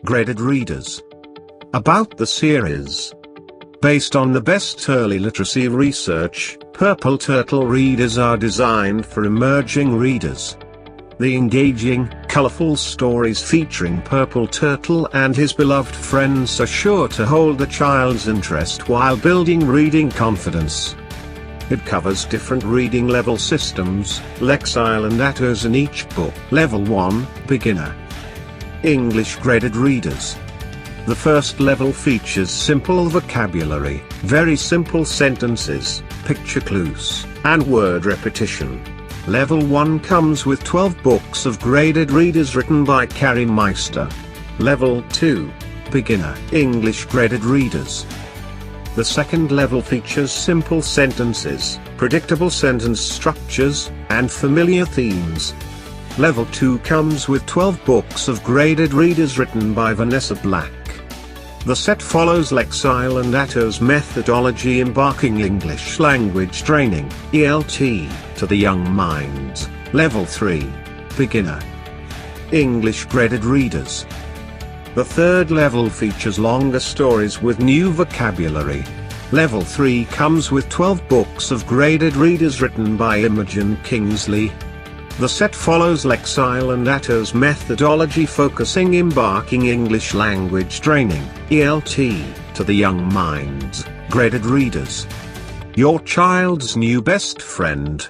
Graded Readers. About the series. Based on the best early literacy research, Purple Turtle readers are designed for emerging readers. The engaging, colorful stories featuring Purple Turtle and his beloved friends are sure to hold the child's interest while building reading confidence. It covers different reading level systems, Lexile and Attos in each book. Level 1, Beginner. English Graded Readers. The first level features simple vocabulary, very simple sentences, picture clues, and word repetition. Level 1 comes with 12 books of graded readers written by Carrie Meister. Level 2, Beginner English Graded Readers. The second level features simple sentences, predictable sentence structures, and familiar themes. Level 2 comes with 12 books of graded readers written by Vanessa Black. The set follows Lexile and Attos methodology embarking English language training, ELT, to the young minds. Level 3, Beginner English Graded Readers. The third level features longer stories with new vocabulary. Level 3 comes with 12 books of graded readers written by Imogen Kingsley. The set follows Lexile and Attos methodology focusing embarking English language training, ELT, to the young minds. Graded Readers. Your child's new best friend.